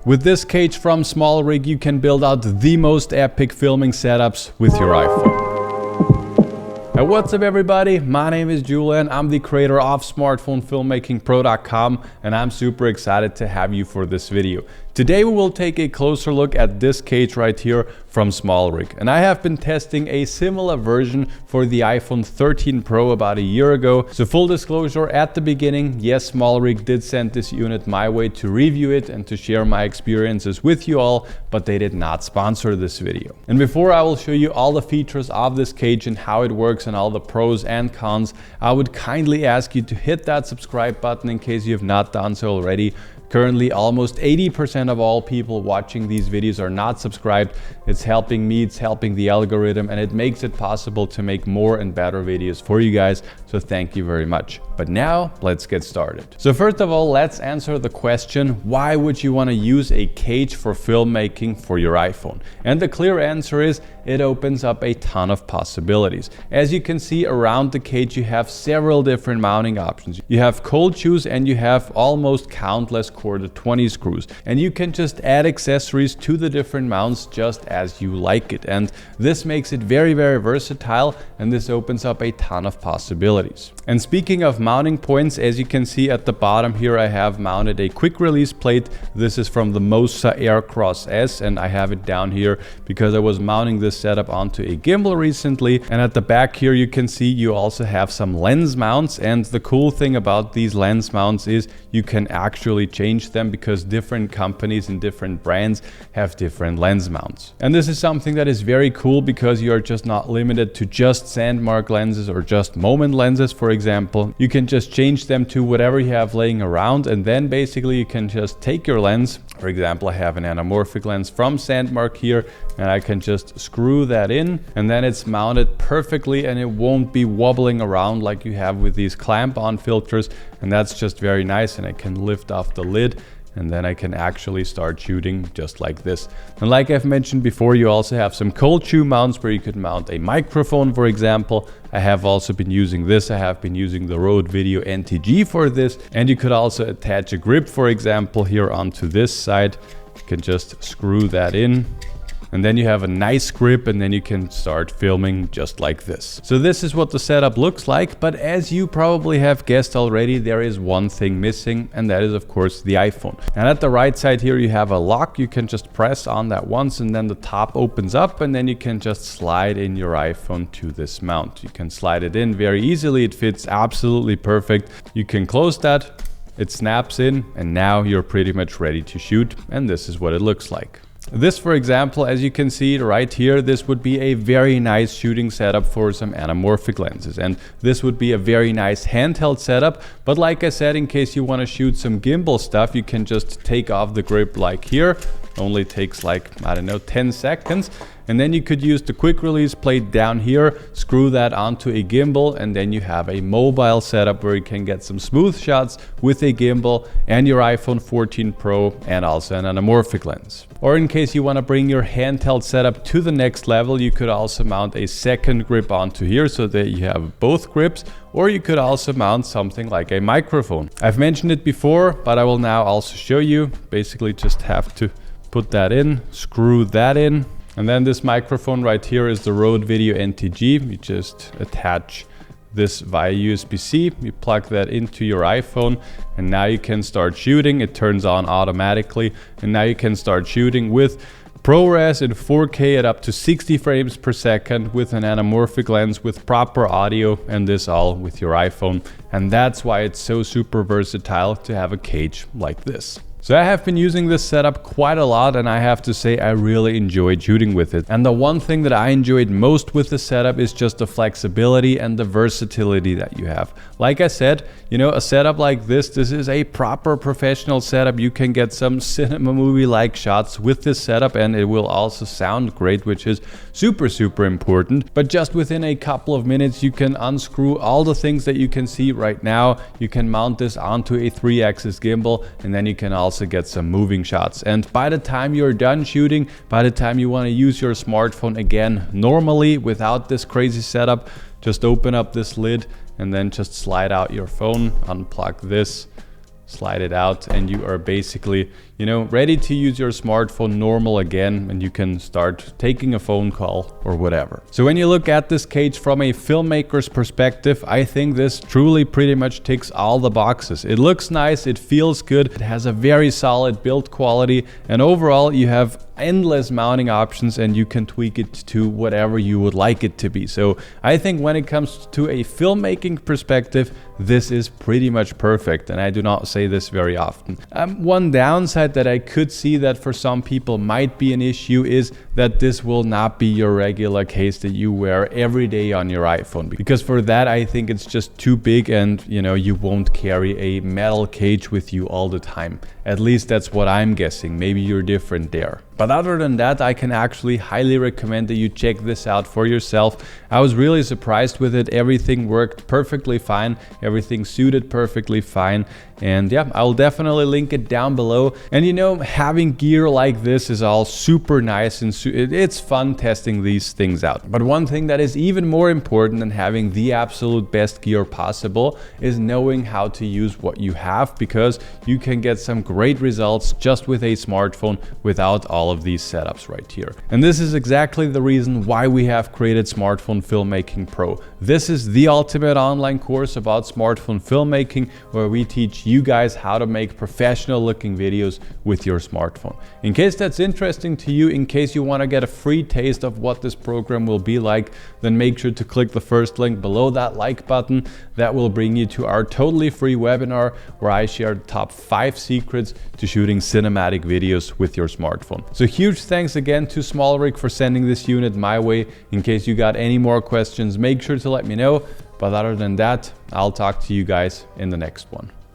With this cage from Smallrig, you can build out the most epic filming setups with your iPhone. Hey, what's up everybody? My name is Julian. I'm the creator of smartphonefilmmakingpro.com and I'm super excited to have you for this video. Today we will take a closer look at this cage right here from Smallrig. And I have been testing a similar version for the iPhone 13 Pro about a year ago. So full disclosure at the beginning, yes, Smallrig did send this unit my way to review it and to share my experiences with you all, but they did not sponsor this video. And before I will show you all the features of this cage and how it works and all the pros and cons, I would kindly ask you to hit that subscribe button in case you have not done so already. Currently, almost 80% of all people watching these videos are not subscribed. It's helping me, it's helping the algorithm, and it makes it possible to make more and better videos for you guys. So thank you very much. But now let's get started. So first of all, let's answer the question, why would you want to use a cage for filmmaking for your iPhone? And the clear answer is, it opens up a ton of possibilities. As you can see around the cage, you have several different mounting options. You have cold shoes and you have almost countless quarter 20 screws. And you can just add accessories to the different mounts just as you like it. And this makes it very, very versatile, and this opens up a ton of possibilities. And speaking of mounting points, as you can see at the bottom here, I have mounted a quick release plate. This is from the Mosa Aircross S, and I have it down here because I was mounting this setup onto a gimbal recently. And at the back here you can see you also have some lens mounts, and the cool thing about these lens mounts is you can actually change them because different companies and different brands have different lens mounts. And this is something that is very cool because you are just not limited to just Sandmarc lenses or just Moment lenses, for example. You can just change them to whatever you have laying around, and then basically you can just take your lens. For example, I have an anamorphic lens from Sandmarc here, and I can just screw that in, and then it's mounted perfectly and it won't be wobbling around like you have with these clamp-on filters, and that's just very nice. And I can lift off the lid, and then I can actually start shooting just like this. And like I've mentioned before, you also have some cold shoe mounts where you could mount a microphone, for example. I have also been using this. I have been using the Rode Video NTG for this. And you could also attach a grip, for example, here onto this side. You can just screw that in. And then you have a nice grip, and then you can start filming just like this. So this is what the setup looks like, but as you probably have guessed already, there is one thing missing, and that is of course the iPhone. And at the right side here you have a lock. You can just press on that once, and then the top opens up, and then you can just slide in your iPhone to this mount. You can slide it in very easily. It fits absolutely perfect. You can close that, it snaps in, and now you're pretty much ready to shoot, and this is what it looks like. This, for example, as you can see right here, this would be a very nice shooting setup for some anamorphic lenses. And this would be a very nice handheld setup. But like I said, in case you want to shoot some gimbal stuff, you can just take off the grip like here. Only takes like, I don't know, 10 seconds. And then you could use the quick release plate down here, screw that onto a gimbal, and then you have a mobile setup where you can get some smooth shots with a gimbal and your iPhone 14 Pro and also an anamorphic lens. Or in case you want to bring your handheld setup to the next level, you could also mount a second grip onto here so that you have both grips. Or you could also mount something like a microphone. I've mentioned it before, but I will now also show you. Basically just have to put that in, screw that in. And then this microphone right here is the Rode Video NTG. You just attach this via USB-C, you plug that into your iPhone, and now you can start shooting. It turns on automatically, and now you can start shooting with ProRes in 4K at up to 60 frames per second with an anamorphic lens with proper audio, and this all with your iPhone. And that's why it's so super versatile to have a cage like this. So I have been using this setup quite a lot, and I have to say I really enjoyed shooting with it. And the one thing that I enjoyed most with the setup is just the flexibility and the versatility that you have. Like I said, you know, a setup like this is a proper professional setup. You can get some cinema movie-like shots with this setup, and it will also sound great, which is super, super important. But just within a couple of minutes, you can unscrew all the things that you can see right now. You can mount this onto a 3-axis gimbal, and then you can also get some moving shots. And by the time you're done shooting, by the time you want to use your smartphone again normally without this crazy setup, just open up this lid and then just slide out your phone, unplug this, slide it out, and you are basically, you know, ready to use your smartphone normal again, and you can start taking a phone call or whatever. So when you look at this cage from a filmmaker's perspective, I think this truly pretty much ticks all the boxes. It looks nice, it feels good, it has a very solid build quality, and overall you have endless mounting options and you can tweak it to whatever you would like it to be. So I think when it comes to a filmmaking perspective, this is pretty much perfect, and I do not say this very often. One downside that I could see that for some people might be an issue is that this will not be your regular case that you wear every day on your iPhone, because for that I think it's just too big, and you know, you won't carry a metal cage with you all the time. At least that's what I'm guessing. Maybe you're different there. But other than that, I can actually highly recommend that you check this out for yourself. I was really surprised with it. Everything worked perfectly fine. Everything suited perfectly fine. And yeah, I'll definitely link it down below. And you know, having gear like this is all super nice, and it's fun testing these things out. But one thing that is even more important than having the absolute best gear possible is knowing how to use what you have, because you can get some great results just with a smartphone without all of these setups right here. And this is exactly the reason why we have created Smartphone Filmmaking Pro. This is the ultimate online course about smartphone filmmaking, where we teach you guys how to make professional looking videos with your smartphone. In case that's interesting to you, in case you want to get a free taste of what this program will be like, then make sure to click the first link below that like button. That will bring you to our totally free webinar where I share the top 5 secrets to shooting cinematic videos with your smartphone. So huge thanks again to Smallrig for sending this unit my way. In case you got any more questions, make sure to let me know. But other than that, I'll talk to you guys in the next one.